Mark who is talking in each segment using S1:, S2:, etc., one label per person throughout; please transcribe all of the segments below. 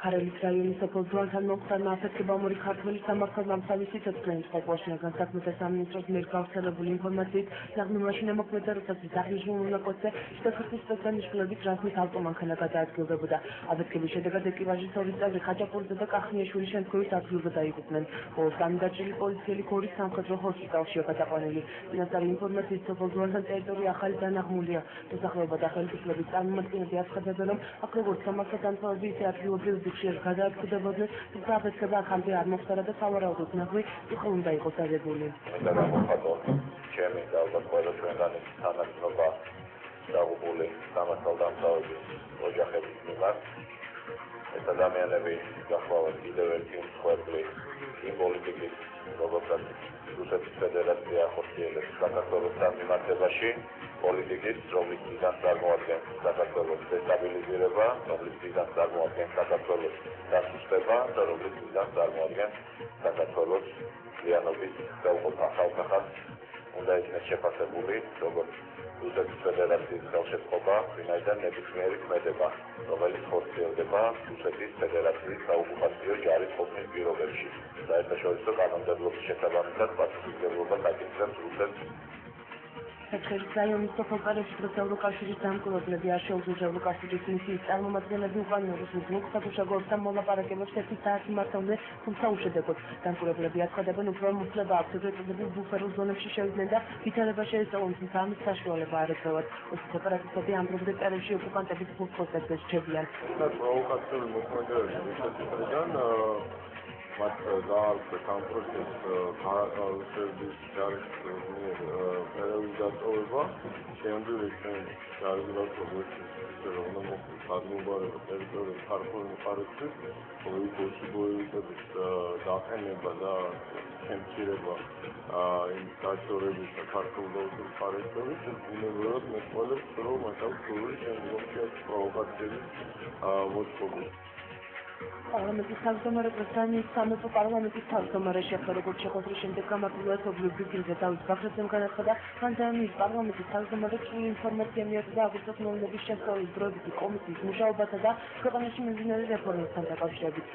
S1: ხარელის რაიონის სოფელ ძვანთან მომხდარმა აფეთქებამური ქართველი სამართალდამცავი სიცოცხლე წყობაში განსაკუთრებით სამინისტროს მიერ გავრცელებული ინფორმაციით საღმრმოში მოქმედა რუსეთის აღნიშნულ მონაკვეთზე შეთანხმების სპეციალისტების რაზმით ავტომანქანა გადაადგილდებოდა. აფეთქების შედეგად ეკიპაჟის ორი წევრი ხაჭაპურიძე და კახნიშვილი შემთხვევით ადგილზე დაიღუპნენ. ხოლო სამი დაჭრილი პოლიციელი გორის სამხედრო ჰოსპიტალშია გადაყვანილი. წინასწარი ინფორმაციით სოფელ ძვანთან ტერიტორია ახალი დანაღმულია. მოსახლეობა და ხელისუფლების წარმომადგენლები აცხადებენ, რომ აქ როგორც სამართალდამცავები, ისე ადგილობრივი ძუხშიერ გადაადგილდებოდნენ, თუმცა აფეთქება აქამდე არ მოხდა და სავარაუდოდ ნაღვი იყო უნდა იყოს დადებული.
S2: ჩემი და ალბათ ყველა ჩვენგანი თანამშრომლობა დაღუპული სამართალდამცავების ოჯახების მიმართ ეს ადამიანები გახლავთ კიდევ ერთი მსხვერპლი იმ პოლიტიკის, რომელსაც რუსეთის ფედერაცია ახორციელებს საქართველოს მიმართებაში, პოლიტიკის, რომლის მიზანს წარმოადგენს საქართველოს დესტაბილიზირება, რომლის მიზანს წარმოადგენს საქართველოს დასუსტება და რომლის მიზანს წარმოადგენს საქართველოს მთლიანობის ხელყოფა. ხალხახაც უნდა იქნეს შეფასებული, როგორც რუსეთის ფედერაციის ხელშეწყობა, ვინაიდან ნებისმიერი ქმედება, რომელიც ხორციელდება რუსეთის ფედერაციის საოკუპაციო ჯარის ყოფნის პირობებში. საერთაშორისო კანონმდებლობის შესაბამისად პასუხისმგებლობას აკისრებს რუსეთს.
S1: ხერხის რაიონის სოფელ პარეშიდროს ევროკავშირის დამკვირვებლები არ შეუძლეს ევროკავშირის მისიის წარმომადგენლები უკანონო რუსულ ბლოკსა გუშაგორთან მოლაპარაკებებს 1 საათი მართავდნენ, თუმცა უშედეგოდ. დამკვირვებლები აცხადებენ, უფრო უფლება აქვთ ეგრეთ წოდებულ ბუფერულ ზონებში შევიდნენ და ვითარება შეესწავლონ, თუმცა ამის საშუალება არ ეწევათ. სეპარატისტები ამ დროზე ტერებში ოკუპანტების ფულს შეჭრიან.
S3: პროვოკაციული მოქმედებები რუსეთიდან მათ გააჩნდათ ამ პროცესს რუსეთის ჯარის მიერ პერიოდის დატოვება, შემდგომში ჯარის დატოვება უნდა მოხდეს ადგილობრივი ტერიტორიის ქართული მხარისთვის, პოლიტიკოსი ბოევიკების დაყენება და შემცირება იმ დაშორების და ქართული და რუსული მხარისთვის ბუნებრივად მეტყველებს, რომ ახალ შემდგომში პროვოკაციების მოწყობა.
S1: პარლამენტის თავმჯდომარე პრეზიდენტის სამეფო პარლამენტის თავმჯდომარე შეხვედრის შეხვედრის შემდეგ გამართული ასობრივი ბრიფინგზე დავით ბაქრაძემ განაცხადა, მანძამის პარლამენტის თავმჯდომარე წვრილი ინფორმაცია მიაწოდა აგვისტოს მოვლენების შესწავლის დროებითი კომისიის მუშაობასა და ქვეყანაში მიმდინარე რეფორმებთან დაკავშირებით.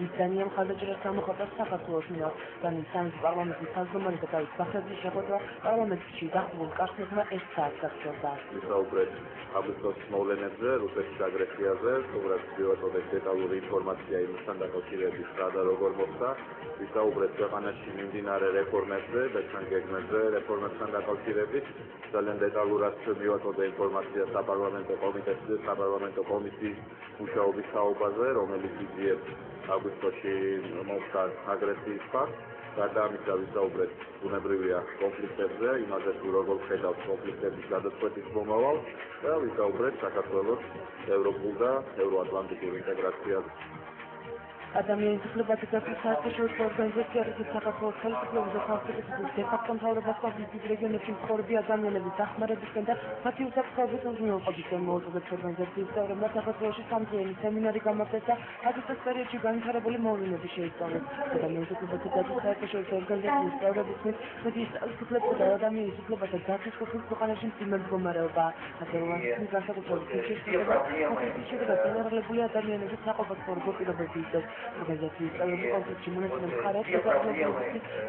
S1: ბრძანია მხარდაჭერას გამოხატავს საქართველოს მიერ. სამეფო პარლამენტის თავმჯდომარე და დავით ბაქრაძის შეხვედრა პარლამენტში დაყრდნილ კავშირმა 1 საათს გაგრძელდა.
S2: ვისაუბრეთ აგვისტოს მოვლენებზე, რუსეთის აგრესიაზე, უბრალოდ ვიუწოდეთ დეტალური ინფორმაცია იმასთან დაკავშირებით, რა და როგორ მოხდა, ვისაუბრეთ ქვეყანაში მიმდინარე რეფორმებზე და თან გეგმებზე რეფორმებთან დაკავშირებით, ძალიან დეტალურად მივაწოდე ინფორმაცია საპარლამენტო კომიტეტზე, საპარლამენტო კომისიის მუშაობის თაობაზე, რომელიც იძიებს აგვისტოში მოხდა აგრესიის ფაქტს. გარდა ამისა ვისაუბრეთ ბუნებრივია კონფლიქტებზე, იმაზე თუ როგორ ხედავს კონფლიქტების გადაწყვეტის მომავალ და ვისაუბრეთ საქართველოს ევროპულ და ევროატლანტიკურ ინტეგრაციაზე.
S1: ადამიანის უფლებათა დაცვის საერთაშორისო ორგანიზაცია რუსეთის საქართველოს ხელისუფლების და კონსტიტუციის დე-ფაქტო მთავრობას კონფლიქტის რეგიონებში მცხოვრები ადამიანების დახმარებისკენ და მათი უსაფრთხოების უზრუნველყოფისკენ მოუწოდებს ორგანიზაციის წევრებმა საქართველოში სამდღიანი სემინარი გამართეს და აგვისტოს პერიოდში განვითარებული მოვლენები შეისწავლეს. ადამიანის უფლებათა დაცვის საერთაშორისო ორგანიზაციის წევრების მიერ მედიის უფლებათა და ადამიანის უფლებათა დაცვის ყოფნის ქვეყანაში მძიმე მდგომარეობაა. ასევე განსაკუთრებით შეშფოთება კონფლიქტის შედეგად დანერგლებული ადამიანების საყოფაცხოვრებო პირობები იწვევს. ორგანიზაციის წევრები კონფლიქტში მონაწილე მხარეებს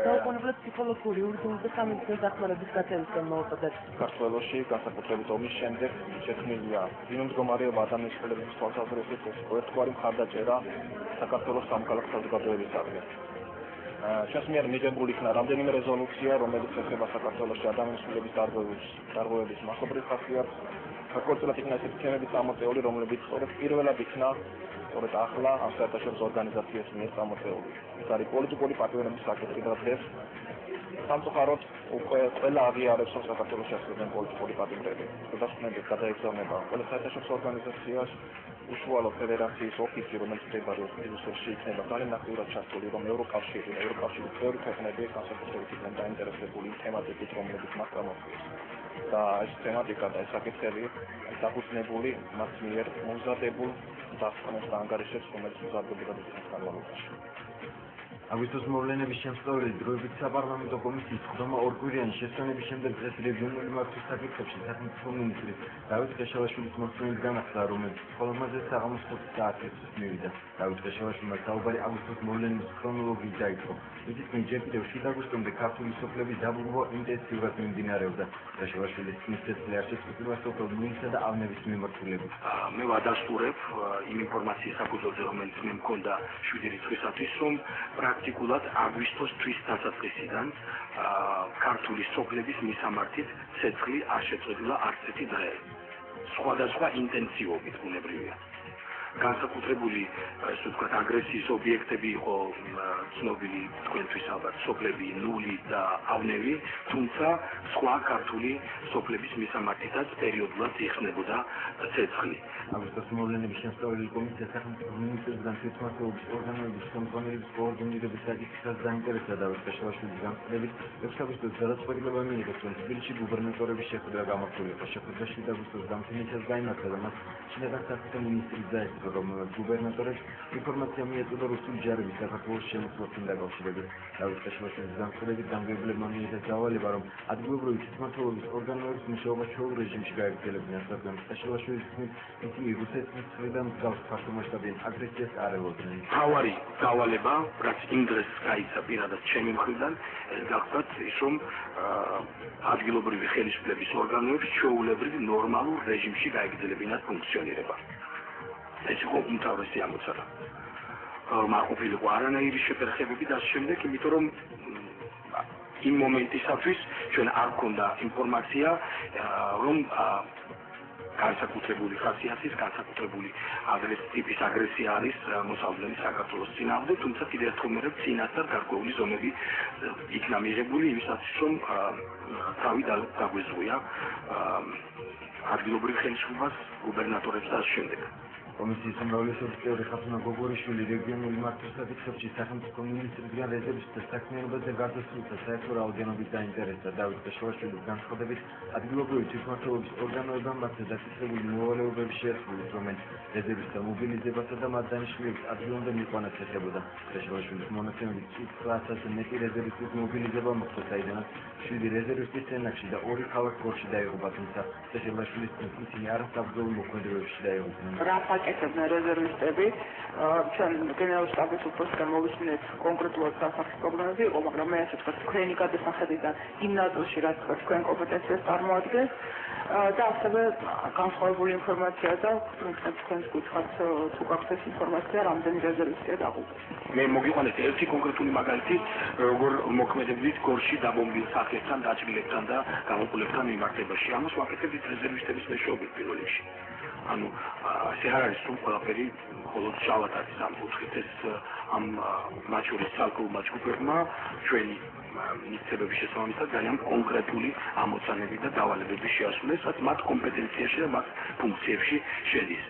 S1: დაუყოვნებლად ფსიქოლოგიური, იურიდიული და სამედიცინო დახმარების გაწევისკენ მოუწოდებს.
S4: საქართველოში განსაკუთრებით ომის შემდეგ შექმნილია მძიმე მდგომარეობა ადამიანის უფლებების თვალსაზრისით ერთგვარი მხარდაჭერა საქართველოს სამოქალაქო საზოგადოებისადმი. ჩვენს მიერ მიღებული იქნა რამდენიმე რეზოლუცია, რომელიც ეხება საქართველოში ადამიანის უფლების დარღვევების მასობრივ ხასიათს. განსაკუთრებით იქნა ესეთი თემები წამოწეული, რომლებიც სწორედ პირველად იქნა სწორედ ახლა ამ საერთაშორისო ორგანიზაციას მიერ წამოწეული. ეს არის პოლიტიკური პარტნიორების საკითხი და დღეს სამწუხაროდ უკვე ყველა აღიარებს, რომ საქართველოში არსებობენ პოლიტიკური პარტნიორები. გადასხმებით გადაეგზავნება ყველა საერთაშორისო ორგანიზაციას უშუალო ფედერაციის ოფისი, რომელიც მდებარეობს ბრიუსელში, იქნება ძალიან აქტიურად ჩართული, რომ ევროკავშირის წევრი ქვეყნები განსაკუთრებით იქნენ დაინტერესებული იმ თემატიკით, რომლებიც მას წამოწევს. და ეს თემატიკა და ეს საკითხები დაფუძნებული მათ მიერ მომზადებულ დასკვნებს და ანგარიშებს, რომელიც მზადდებოდა დიდხანს განმავლობაში.
S5: აგვისტოს მოვლენების შემსწავლელი დროებით საპარლამენტო კომისიის ხდომა ორკვირიანი შესვენების შემდეგ დღეს რეგიონული მართვის საკითხებში სახელმწიფო მინისტრის დავით ყეშელაშვილის მოწვევის განახლდა, რომელიც ხოლმეზე საღამოს 5 საათისთვის მივიდა. დავით ყეშელაშვილმა საუბარი აგვისტოს მოვლენების ქრონოლოგიით დაიწყო. მის თქმით, ჯერ კიდევ 7 აგვისტომდე ქართული სოფლების დაბრუნება ინტენსიურად მიმდინარეობდა. ყეშელაშვილის თქმით, ცეცხლი არ შეწყვეტილა სოფელ ლუისა და ავნების მიმართულებით.
S6: მე ვადასტურებ იმ ინფორმაციის საფუძველზე, რომელიც მე მქონდა 7 რიცხვისათვის, რომ პრაქტიკულად აგვისტოს თვის დასაწყისიდან ქართული სოფლების მისამართით ცეცხლი არ შეწყვეტილა არც ერთი დღე. სხვადასხვა ინტენსივობით ბუნებრივია. განსაკუთრებული ესე ვთქვათ აგრესიის ობიექტები იყო ცნობილი თქვენთვის ალბათ სოფლები ნული და ავნევი, თუმცა სხვა ქართული სოფლების მისამართითაც პერიოდულად იხსნებოდა ცეცხლი.
S5: აგვისტოს მოვლენების შემსწავლელი კომისია სახელმწიფო მინისტრისგან თვითმმართველობის ორგანოების ხელმძღვანელების კოორდინირების საკითხსაც დაინტერესდა დავით ყეშელაშვილის განცხადებით 6 აგვისტოს გადაწყვეტილება მიიღო, რომ თბილისში გუბერნატორების შეხვედრა გამართულიყო. შეხვედრაში აგვისტოს დამთინეჩას გაიმართა და მას შინაგან საქმეთა მინისტრი დაესწრო, რომელმაც გუბერნატორებს ინფორმაცია მიეწოდა რუსული ჯარების საქართველოს შემოსვლასთან დაკავშირებით. დავით ყეშელაშვილის განცხადებით დამგებლებმა მიიღეს დავალება, რომ ადგილობრივი თვითმმართველობის ორგანოების მუშაობა ჩვეულ რეჟიმში გააგრძელებინათ, რადგან ყეშელაშვილის თქმით, ისინი რუსეთის მხრიდან მსგავს ფართომასშტაბიან აგრესიას არ ელოდნენ.
S6: მთავარი დავალება, რაც იმ დღეს გაიცა პირადად ჩემი მხრიდან, ეს გახლდათ ის, რომ ადგილობრივი ხელისუფლების ორგანოებს ჩვეულებრივ ნორმალურ რეჟიმში გააგრძელებინათ ფუნქციონირება. ეს იყო უმთავრესი ამოცანა. არ ყოფილიყო არანაირი შეფერხებები და შემდეგ, იმიტომ რომ იმ მომენტისათვის ჩვენ არ გვქონდა ინფორმაცია, რომ განსაკუთრებული ხასიათის, განსაკუთრებული ტიპის აგრესია არის მოსავლელი საქართველოს წინააღმდეგ, თუმცა კიდევ ერთხელ მე წინასწარ გარკვეული ზომები იქნა მიღებული იმისათვის, რომ თავი დაგვეზღუია ადგილობრივ ხელისუფლებას, გუბერნატორებს და ამ შემდეგ.
S5: კომისიის უმრავლესობის წევრი ხათუნა გოგორიშვილი რეგიონული მართვის საკითხებში სახელმწიფო მინისტრისგან რეზერვისტთა საქმიანობაზე გარდაცვლილთა საერთო რაოდენობით დაინტერესდა. დავით ყეშელაშვილის განცხადებით, ადგილობრივი თვითმმართველობის ორგანოებმა მათზე დაკისრებული მოვალეობები შეასრულეს, რომელიც რეზერვისტთა მობილიზებასა და მათ დანიშნულების ადგილამდე მიყვანას ეხებოდა. ყეშელაშვილის მონაცემებით 900-ზე მეტი რეზერვისტის მობილიზება მოხდა, საიდანაც 7 რეზერვისტის სენაკში და 2 ქალაქ გორში დაიღუპა, თუმცა ყეშელაშვილის თქმით, ისინი არასაბრძოლო მოქმედებებში დაიღუპნენ.
S7: აკეთებდნენ რეზერვისტები, ჩვენ გენერალურ შტაბის უფროსთან მოვისმინეთ კონკრეტულად სასახლის პრობლემები იყო, მაგრამ მე ასე ვთქვათ, თქვენი გადასახედიდან იმ ნაწილში, რაც თქვენ კომპეტენციას წარმოადგენს და ასევე განსხვავებული ინფორმაცია და თქვენს კითხვას თუ გაქვთ ეს ინფორმაცია, რამდენი რეზერვისტია დაღუპული.
S6: მე მოგიყვანეთ ერთი კონკრეტული მაგალითი, როგორ მოქმედებდით გორში დაბომბილ სახლებთან, დაჭრილებთან და გამოკულებთან მიმართებაში. ამას ვაკეთებდით რეზერვისტების მეშვეობით პირველ რიგში. ანუ ეს არ არის რომ ყველაფერი მხოლოდ შავად არის ამ კუთხით, ეს ამ მათ შორის ცალკეულმა ჯგუფებმა ჩვენი მისცემების შესაბამისად ძალიან კონკრეტული ამოცანები და დავალებები შეასრულეს, რაც მათ კომპეტენციაში და მათ ფუნქციებში შედის.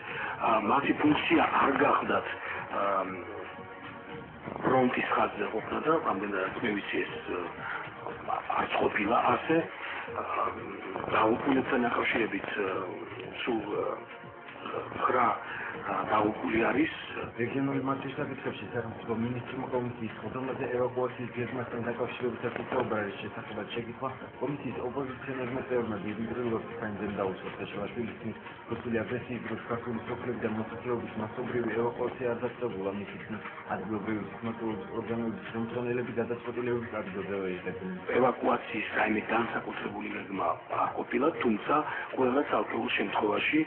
S6: მათი ფუნქცია არ გახდათ ფრონტის ხაზზე ყოფნა და რამდენადაც მე ვიცი ეს არც ყოფილა ასე დაუყურებთან დაკავშირებით სულ ხრა დაუყული არის
S5: რეგიონული მართვის საკითხებში სახელმწიფო მინისტრმა კომისიის ხდომაზე ევაკუაციის გეგმასთან დაკავშირებითაც საუბრის შესახებ შეკითხვა კომისიის ოპოზიციონერმა წევრმა დიმიტრი ლორთქანიძემ დაუწყო. ყეშელაშვილის თქმით, რუსული აგრესიის დროს ქართული სოფლებიდან მოსახლეობის მასობრივი ევაკუაცია არ დაწყებულა. მისი თქმით, ადგილობრივი თვითმმართველობის ორგანოების ხელმძღვანელები გადაწყვეტილებების ადგილზევე იყვნენ.
S6: ევაკუაციის რაიმე განსაკუთრებული გეგმა არ ყოფილა, თუმცა ყველა ცალკეულ შემთხვევაში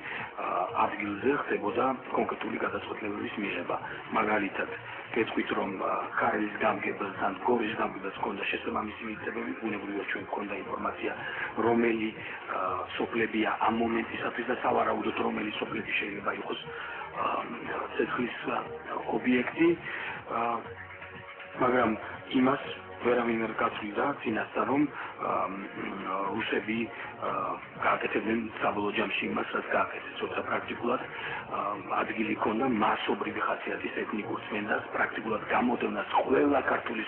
S6: ადგილზე ხდებოდა კონკრეტული გადაწყვეტილებების მიღება. მაგალითად, გეტყვით რომ ქარელის გამგებელს ან გორის გამგებელს ჰქონდა შესაბამისი მითებები, ბუნებრივია ჩვენ ჰქონდა ინფორმაცია, რომელი სოფლებია ამ მომენტისათვის და სავარაუდოდ რომელი სოფლები შეიძლება იყოს ცეცხლის ობიექტი, მაგრამ იმას ვერავინ არ გაწვიდა წინასწარ, რომ რუსები გააკეთებდნენ საბოლოო ჯამში იმას, რაც გააკეთეს, თუმცა პრაქტიკულად ადგილი ჰქონდა მასობრივი ხასიათის ეთნიკურ წმენდას, პრაქტიკულად გამოდევნას ყველა ქართული